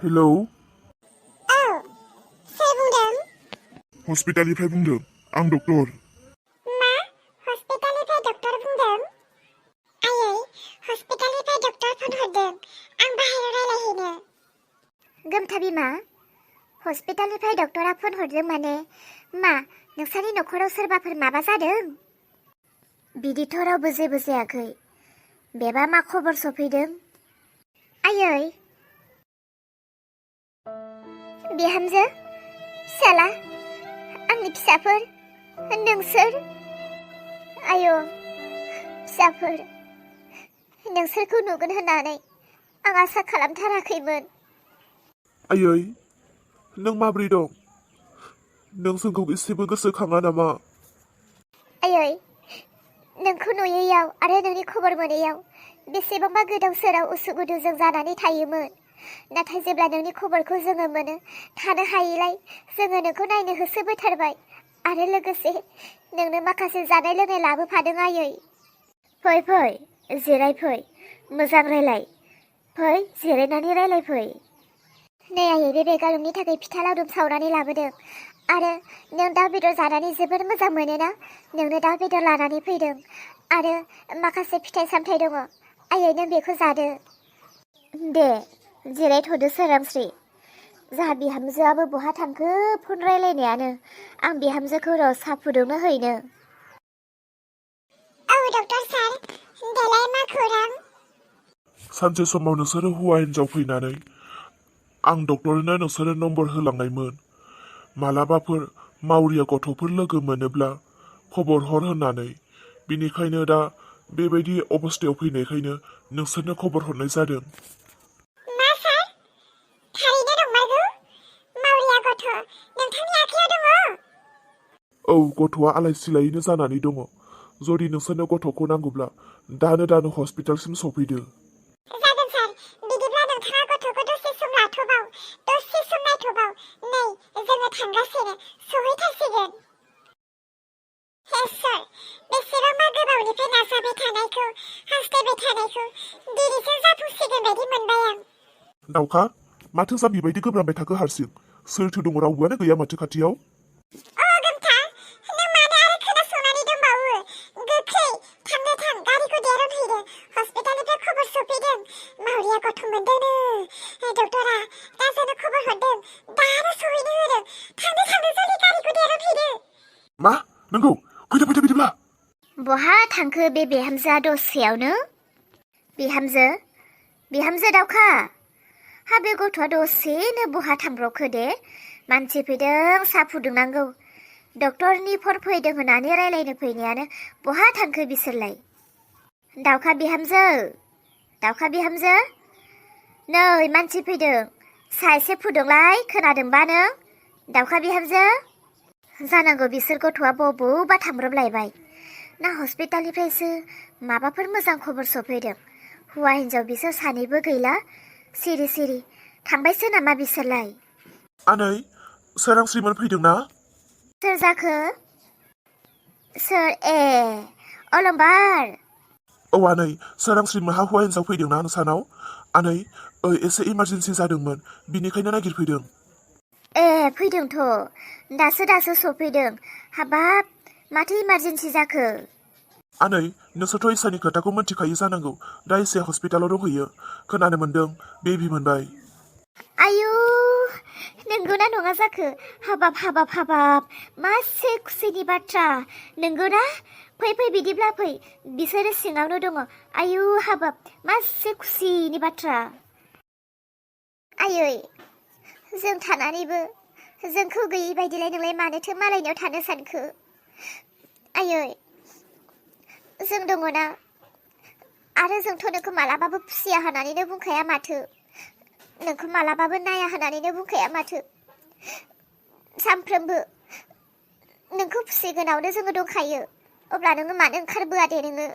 Hello औ सोर बुंदों? हस्पिटालनिफ्राय बुंदों आं डक्टर। मा? हस्पिटालनिफ्राय डक्टर बुंदों? आयै हस्पिटालनिफ्राय डक्टर फन हरदों। आं बाहेरायाव रायलायहैनो। गोमथा बिमा, हस्पिटालनिफ्राय डक्टरा फन हरदों माने मा नोंसानि नखराव सोरबाफोर माबा जादों? बिदिथ' रावबो जेबो जायाखै। बेबा मा खबर सफैदों? आयै बिहामजो, फिसाला, आंनि फिसाफोर, नोंसोर, आय' फिसाफोर, नोंसोरखौ नुगोन होननानै आं आसा खालामथाराखैमोन। आयै नों माब्रै दं? नों जोंखौ एसेबो गोसोखाङा नामा? आयै नोंखौ नुयैयाव आरो नोंनि खबर मोनैयाव बेसेबांबा गोदाव सोराव उसुखुथुजों जानानै थायोमोन। नाथाय जेब्ला नोंनि खबरखौ जोङो मोनो थानो हायैलाय जोङो नोंखौ नायनो होसोबोथारबाय आरो लोगोसे नोंनो माखासे जानाय लोंनाय लाबोफादों आयै। फै फै जिराय फै, मोजां रायलाय, फै जिरायनानै रायलाय फै। नै आयै बे बेगा नोंनि थाखाय फिथा लावदुम सावनानै लाबोदों आरो नों दाउ बेदर जानानै जोबोर मोजां मोनोना, नोंनो दाउ बेदर लानानै फैदों आरो माखासे फिथाइ सामथाइ दङ। आयै नों बेखौ जादो। दे जिरायथ'दो सोरांस्रि। जाहा बिहामजोआबो बहा थांखो फन रायलायनायानो। आं बिहामजोखौ र' साहा फुदुंनो हैनो। औ डक्टर सार, देलाय मा खौरां? सानसे समाव नोंसोरो हौवा हिनजाव फैनानै आं डक्टरनो नोंसोरो नम्बर होलांनायमोन। मालाबाफोर मावरिया गथ'फोर लोगो मोनोब्ला खबर हर होननानै। बिनिखायनो दा बेबायदि अबस्थायाव फैनायखायनो नोंसोरनो खबर हरनाय जादों। मा सार? थारैनो नंमारगौ? मावरिया गथ' नोंथांनि आखायाव दङ? औ, गथ'आ आलाय सिलायैनो जानानै दङ। जुदि नोंसोरनो गथ'खौ नांगौब्ला दानो हस्पिटालसिम सफैदो। जागोन सार, बिदिब्ला नोंथाङा गथ'खौ दसे सम लाथ'बाव, दसे सम नायथ'बाव। नै जोङो थांगासिनो, सहैथारसिगोन। हे इसोर, बेसेबांबा गोबावनिफ्राय नाजाबाय थानायखौ, हास्थायबाय थानायखौ दिनैसो जाफुंसिगोन बायदि मोनबाय आं। दाउखा, माथो जा बेबायदि गोब्राबबाय थाखो हारसिं? सोरथो दङ? रावबोआनो गैया माथो खाथियाव? गोमथा, नों मानो आरो खोनासंनानै दंबावो? गोख्रै थांनो थां, गारिखौ दिहुनहैदो। हस्पिटालनिफ्राय खबर सफैदों। मावरिया गथ' मोनदोंनो। डक्टरा दा जोंनो खबर हरदों। दानो सहैनो होदों। थांनो जल्दि गारिखौ दिहुनहैदो। मा? नंगौ? फैदो बिदिब्ला। बहा थांखो बे बिहामजोआ दसेयावनो? बिहामजो दाउखा, हा बे गथ'आ दसेनो बहा थांब्रबखो दे? मानसि फैदों, साहा फुदुंनांगौ। डक्टरनि फन फैदों होननानै रायलायनो फैनायानो बहा थांखो बिसोरलाय? दाउखा बिहामजो, नै मानसि फैदों, साहा एसे फुदुंलाय, खोनादोंबा नों? दाउखा बिहामजो। जानांगौ बिसोर गथ'आ बबावबा थांब्रबलायबाय ना हस्पिटालनिफ्रायसो माबाफोर मोजां खबर सफैदों। हौवा हिनजाव बिसोर सानैबो गैला, सिरि सिरि थांबायसो नामा बिसोरलाय? आनै, सोरांस्रिमोन फैदों ना? सोर जाखो? सोर? ए अलंबार। औ आनै, सोरांस्रि मोनहा हौवा हिनजाव फैदोंना नोंसानाव? आनै, एसे इमारजेन्सि जादोंमोन, बिनिखायनो नागिरफैदों। ए फैदोंथ', दासो सफैदों। हाबाब, माथो इमारजेन्सि जाखो? आनै, नोंसोरथ' इसानि खोथाखौ मिन्थिखायो जानांगौ। दा इसाया हस्पिटालाव दंहैयो। खोनानो मोन्दों बेबि मोनबाय। आयु, नंगौना नङा जाखो? हाबाब, मासे खुसिनि बाथ्रा। नंगौना? फै बिदिब्ला फै, बिसोरो सिङावनो दङ। आयु हाबाब, मासे खुसिनि बाथ्रा। आयै, जों थानानैबो जोंखौ गैयै बायदिलाय नोंलाय मानोथो मालायनियाव थानो सानखो? आयै, जों दङना, आरो जोंथ' नोंखौ मालाबाबो खुसिया होननानैनो बुंखाया माथो। नोंखौ मालाबाबो नाया होननानैनो बुंखाया माथो। सानफ्रोमबो नोंखौ फिसिगोनावनो जोङो दंखायो। अब्ला नोङो मानो ओंखारबोआ दे नोङो?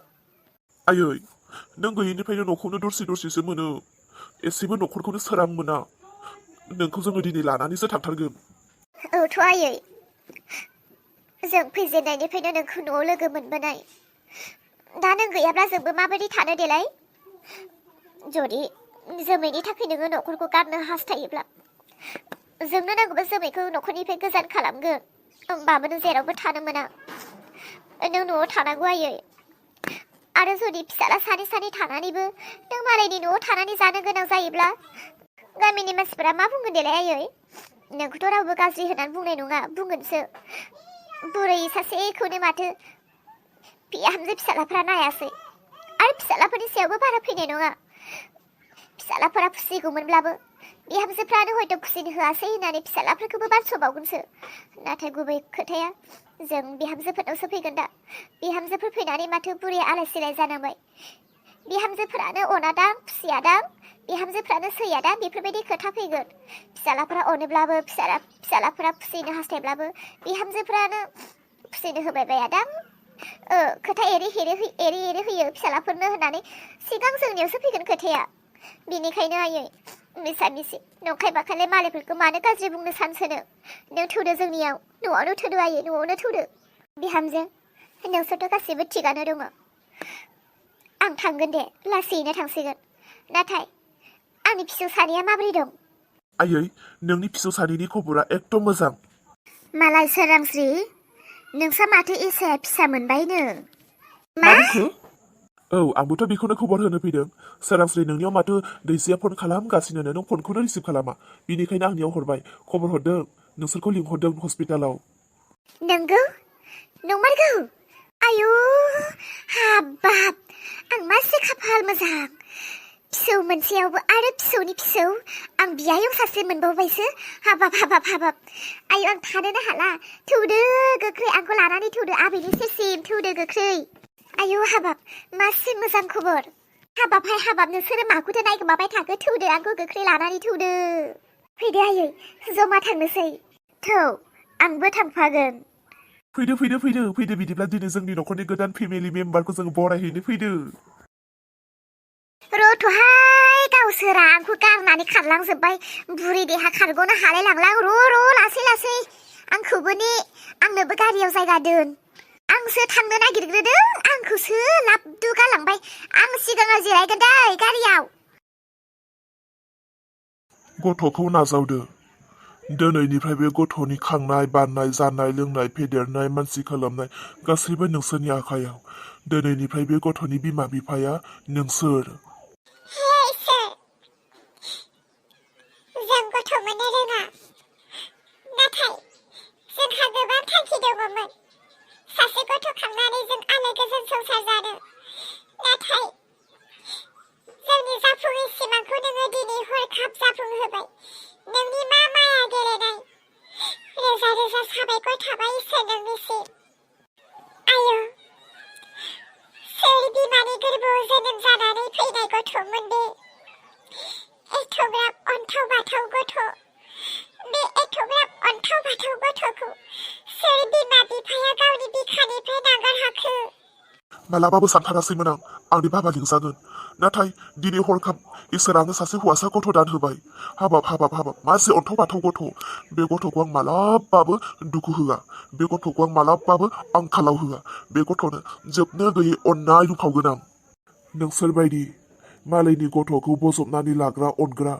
आयै, नों गैयैनिफ्रायनो न'खौनो दरसि मोनो। एसेबो न'खरखौनो सोरां मोना। नोंखौ जोङो दिनै लानानैसो थांथारगोन। औथ' आयै, जों फैजेननायनिफ्रायनो नोंखौ न'आव लोगो मोनबोनाय। दा नों गैयाब्ला जोंबो माबायदि थानो देलाय? जुदि जोमैनि थाखाय नोङो न'खरखौ गारनो हास्थायोब्ला जोंनो नांगौबा जोमैखौ न'खरनिफ्राय गोजान खालामगोन होमबाबो नों जेरावबो थानो मोना नों न'आव थानांगौ आयै आरो जुदि फिसाला सानै सानै थानानैबो नों मालायनि न'आव थानानै जानो गोनां जायोब्ला गामिनि मानसिफोरा मा बुंगोन देलाय आयै नोंखौथ' रावबो गाज्रि होननानै बुंनाय नङा बुंगोनसो बुरै सासेखौनो माथो बिहामजो फिसालाफ्रा नायासै आरो फिसालाफोरनि सायावबो बारा फैनाय नङा फिसालाफोरा फुसिगौमोनब्लाबो बिहामजोफ्रानो हयथ' फुसिनो होआसै होननानै फिसालाफोरखौबो बानस'बावगोनसो नाथाय गुबै खोथाया जों बिहामजोफोरनावसो फैगोन दा बिहामजोफोर फैनानै माथो बुरैया आलाय सिलाय जानांबाय बिहामजोफोरानो अनादां फुसियादां बिहामजोफ्रानो सैयादां बेफोरबायदि खोथा फैगोन फिसालाफोरा अनोब्लाबो फिसालाफोरा फुसिनो हास्थायब्लाबो बिहामजोफ्रानो फुसिनो होबाय बायादां खोथा एरै होयो फिसालाफोरनो होननानै सिगां जोंनियावसो फैगोन खोथाया बेनिखायनो आयै मिसा मिसि नंखाय बाखायलाय मालायफोरखौ मानो गाज्रि बुंनो सानसोनो नों थौदो जोंनियाव न'आवनो थौदो आयै न'आवनो थौदो बिहामजो नोंसोरथ' गासिबो थिगानो दङ आं थांगोन दे लासैनो थांसिगोन नाथाय आंनि फिसौ सानैया माबोरै दं आयै नोंनि फिसौ सानैनि खबरा एकदम मोजां मालाय सोरांस्रि नोंसा माथो एसे फिसा मोनबायनो मा बुंखो औ आंबोथ' बेखौनो खबर होनो फैदों सोरांस्रि नोंनियाव माथो दैजिया फन खालामगासिनो नों फनखौनो रिसिभ खालामा बिनिखायनो आंनियाव हरबाय खबर हरदों नोंसोरखौ लिंहरदों हस्पिटालाव नंगौ नंमारगौ आयु हाबाब आं मासे खाफाल मोजां फिसौ मोनसेयावबो आरो फिसौनि फिसौ आं बियायाव सासे मोनबावबायसो हाबाब आयु आं थानोनो हाला थौदो गोख्रै आंखौ लानानै थौदो आबैनि सेरसिम थौदो गोख्रै आयु हाबाब मासे मोजां खबर हाबाब नोंसोरो माखौथो नायगोमाबाय थाखो थौदो आंखौ गोख्रै लानानै थौदो फैदो आयै जमा थांनोसै थौ आंबो थांफागोन फैदो बिदिब्ला दिनै जोंनि न'खरनि गोदान फेमिलि मेम्बारखौ जों बरायहैनो फैदो रथ'हाय गावसोरा आंखौ गारनानै खारलांजोब्बाय बुरि देहा खारग'नो हालाय लांलां र' लासै आंखौबो ने आंनोबो गारियाव जायगा दोन आंसो थांनो नागिरग्रोदों आंखौसो लाबदु गालांबाय आं सिगाङाव जिरायगोन दै गारियाव गथ'खौ नाजावदो दिनैनिफ्राय बे गथ'नि खांनाय बाननाय जानाय लोंनाय फेदेरनाय मानसि खालामनाय गासैबो नोंसोरनि आखायाव दिनैनिफ्राय बे गथ'नि बिमा बिफाया नोंसोर जों गथ' मोननो रोङा नाथाय जोंहा गोबां थांखि दङमोन सासे गथ' खांनानै जों आलो गोजोन संसार जानो नाथाय जोंनि जाफुङै सिमांखौ नोङो दिनै हरखाब जाफुंहोबाय नोंनि मा माया गेलेनाय रोजा रोजा साबायखर थाबाय इसोर नोंनिसिम आयौ सोर बिमानि गोरबोआव जोनोम जानानै फैनाय गथ'मोन बे एथ'ग्राब अन्थाव बाथाव गथ' बे एथ'ग्राब अन्थाव बाथाव गथ'खौ सोर बिमा बिफाया गावनि बिखानिफ्राय नागार हाखो मालाबाबो सानथारासैमोन आं आंनि बाबा लिंजागोन नाथाय दिनै हरखाब इसोरानो सासे हौवासा गथ' दान होबाय हाबाब मासे अन्थाव बाथाव गथ' बे गथ'खौ आं मालाबाबो दुखु होआ बे गथ'खौ आं मालाबाबो आंखालाव होआ बे गथ'नो जोबनो गैयै अननाय लुफावगोन आं नोंसोरबायदि मालायनि गथ'खौ बजबनानै लाग्रा अनग्रा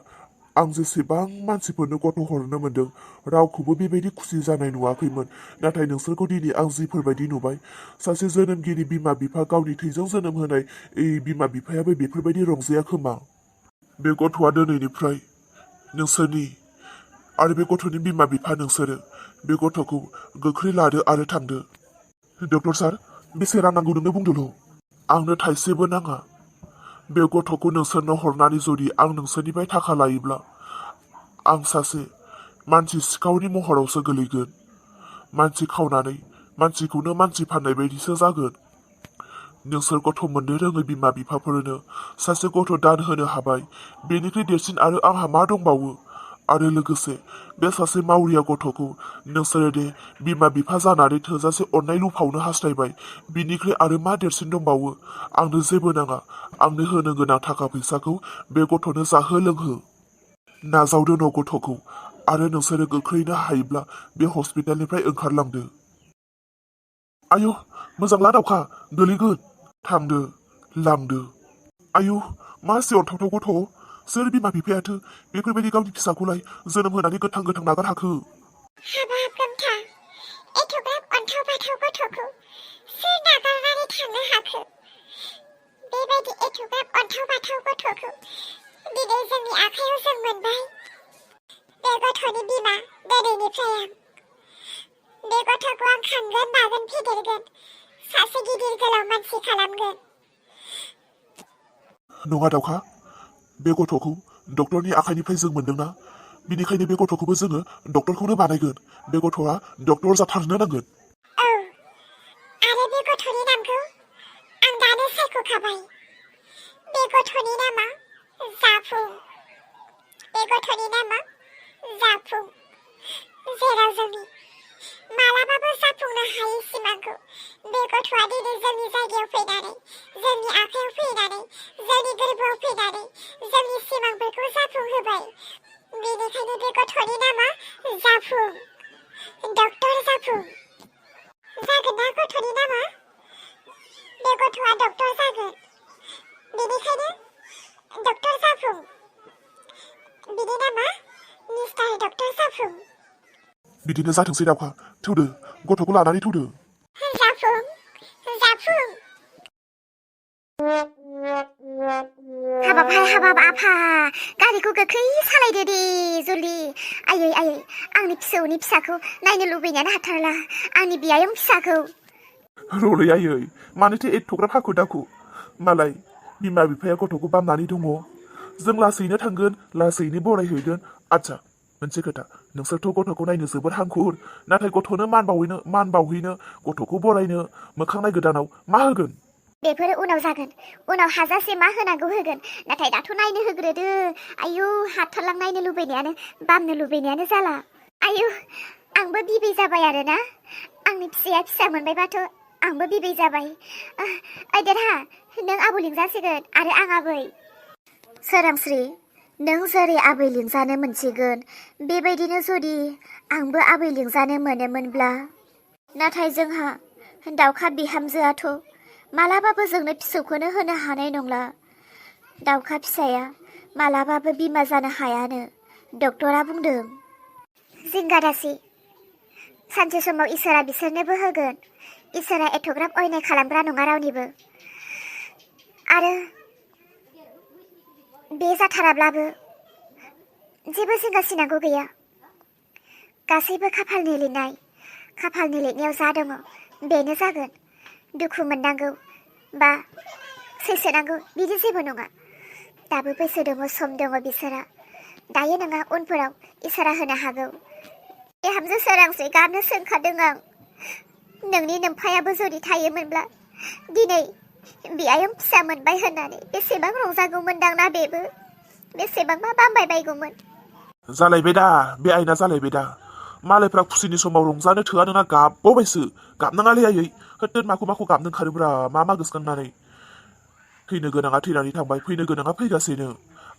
आं जेसेबां मानसिफोरनो गथ' हरनो मोनदों रावखौबो बेबायदि खुसि जानाय नुवाखैमोन नाथाय नोंसोरखौ दिनै आं जिफोरबायदि नुबाय सासे जोनोमगिरि बिमा बिफा गावनि थैजों जोनोम होनाय बिमा बिफायाबो बेफोरबायदि रंजाया खोमा बे गथ'आ दिनैनिफ्राय नोंसोरनि आरो बे गथ'नि बिमा बिफा नोंसोरो बे गथ'खौ गोख्रै लादो आरो थांदो डक्टर सार बेसे रां नांगौ नोंनो बुंदोल' आंनो थाइसेबो नाङा बे गथ'खौ नोंसोरनो हरनानै जुदि आं नोंसोरनिफ्राय थाखा लायोब्ला आं सासे मानसि सिखावनि महरावसो गोलैगोन मानसि खावनानै मानसिखौनो मानसि फाननाय बायदिसो जागोन नोंसोर गथ' मोननो रोङै बिमा बिफाफोरनो सासे गथ' दान होनो हाबाय बेनिख्रुइ देरसिन आरो आंहा मा दंबावो आरो लोगोसे बे सासे मावरिया गथ'खौ नोंसोरो दे बिमा बिफा जानानै थोजासे अननाय लुफावनो हास्थायबाय बिनिख्रुइ आरो मा देरसिन दंबावो आंनो जेबो नाङा आंनो होनो गोनां थाखा फैसाखौ बे गथ'नो जाहो लोंहो नाजावदो न' गथ'खौ आरो नोंसोरो गोख्रैनो हायोब्ला बे हस्पिटालनिफ्राय ओंखारलांदो आयु मोजां ला दावखा गोलैगोन थांदो लांदो आयु मा एसे अनथावथाव गथ' सोर बिमा बिफायाथो बेफोरबायदि गावनि फिसाखौलाय जोनोम होनानै गोथां गोथां नागार हाखो? हाबाब गोमथा, एथ'ग्राब अन्थाव बाथाव गथ'खौ सोर नागारनानै थांनो हाखो? बेबायदि एथ'ग्राब अन्थाव बाथाव गथ'खौ दिनै जोंनि आखायाव जों मोनबाय। बे गथ'नि बिमा दिनैनिफ्राय आं। बे गथ'खौ आं खांगोन बागोन फेदेरगोन, सासे गिदिर गोलाव मानसि खालामगोन। नङा दाउखा, बे गथ'खौ डक्टरनि आखाइनिफ्राय जों मोनदोंना, बिनिखायनो बे गथ'खौबो जोङो डक्टरखौनो बानायगोन। बे गथ'आ डक्टर जाथारनो नांगोन। औ, आरो बे गथ'नि नामखौ आं दानो सायख'खाबाय। बे गथ'नि नामा जाफुं। बे गथ'नि नामा जाफुं। जेराव जोंनि मालाबाबो जाफुंनो हायै सिमांखौ बे गथ'आ दिनै जोंनि जायगायाव फैनानै, जोंनि आखायाव फैनानै, जोंनि गोरबोआव फैनानै जोंनि सिमांफोरखौ जाफुंहोबाय। बेनिखायनो बे गथ'नि नामा जाफुं, डक्टर जाफुं। जागोन ना गथ'नि नामा? बे गथ'आ डक्टर जागोन। बेनिखायनो डक्टर जाफुं। बिनि नामा मिस्टार डक्टर जाफुं। बिदिनो जाथोंसै दाउखा, थौदो, गथ'खौ लानानै थौदो। जाफुं, जाफुं। हाबाब आफा, गारिखौ गोख्रै सालायदो दे जुलि। आयै आयै, आंनि फिसौनि फिसाखौ नायनो लुबैनायानो हाथारला, आंनि बियायं फिसाखौ। रलै आयै, मानोथो एथ'ग्राब हाखु दाखु? मालाय बिमा बिफाया गथ'खौ बामनानै दङ। जों लासैनो थांगोन, लासैनो बरायहैगोन। आच्छा, मोनसे खोथा, नोंसोरथ' गथ'खौ नायनो जोबोर हांखुर, नाथाय गथ'नो मान बावहैनो, गथ'खौ बरायनो मोखां नायगोदानाव मा होगोन? बेफोरो उनाव जागोन, उनाव हाजासे मा होनांगौ होगोन, नाथाय दाथ' नायनो होग्रोदो। आयु, हाथारलां नायनो लुबैनायानो, बामनो लुबैनायानो जाला। आयु, आंबो बिबै जाबाय आरोना, आंनि फिसाया फिसा मोनबायबाथ' आंबो बिबै जाबाय। देरहा, नों आबौ लिंजासिगोन आरो आं आबै। सोरांस्रि, नों जेरै आबै लिंजानो मोनसिगोन, बेबायदिनो जुदि आंबो आबै लिंजानो मोनोमोनब्ला। नाथाय जोंहा दाउखा बिहामजोआथ' मालाबाबो जोंनो फिसौखौनो होनो हानाय नंला। दाउखा फिसाया मालाबाबो बिमा जानो हायानो डक्टरा बुंदों। जिंगादासि, सानसे समाव इसोरा बिसोरनोबो होगोन। इसोरा एथ'ग्राब अयनाय खालामग्रा नङा रावनिबो। आरो बे जाथाराब्लाबो जेबो जिंगासिनांगौ गैया। गासैबो खाफालनि लिरनाय, खाफालनि लिरनायाव जा दङ बेनो जागोन। दुखु मोननांगौ बा सैसोनांगौ बिदि जेबो नङा। दाबो बैसो दङ, सम दङ बिसोरा। दायो नङा उनफोराव इसोरा होनो हागौ। बिहामजो सोरांस्रि, गाबनो सोंखादों आं। नोंनि नोमफायाबो जुदि थायोमोनब्ला दिनै बियायं फिसा मोनबाय होननानै बेसेबां रंजागौमोनदां ना बेबो, बेसेबांबा बामबाय बायगौमोन। जालायबाय दा, बे आइना जालायबाय दा। मालायफ्रा खुसिनि समाव रंजानो थोआ नोंना गाबबावबायसो। गाबनाङालै आयै, होथोन माखौ माखौ गाबनो ओंखारोब्रा, मा गोसोखांनानै। थैनो गोनाङा थैनानै थांबाय, फैनो गोनाङा फैगासिनो।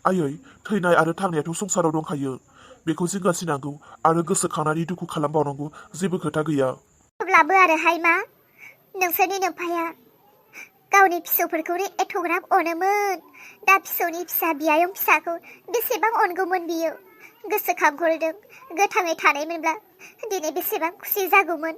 आयै, थैनाय आरो थांनायाथ' संसाराव दंखायो। बेखौ जिंगासिनांगौ आरो गोसोखांनानै दुखु खालामबावनांगौ जेबो खोथा गैया। अब्लाबो आरोहाय मा, नोंसोरनि नोमफाया गावनि फिसौफोरखौनो एथ'ग्राब अनोमोन। दा फिसौनि फिसा बियायं फिसाखौ बेसेबां अनगौमोन बियो। गोसोखांहरदों, गोथाङै थानायमोनब्ला दिनै बेसेबां खुसि जागौमोन।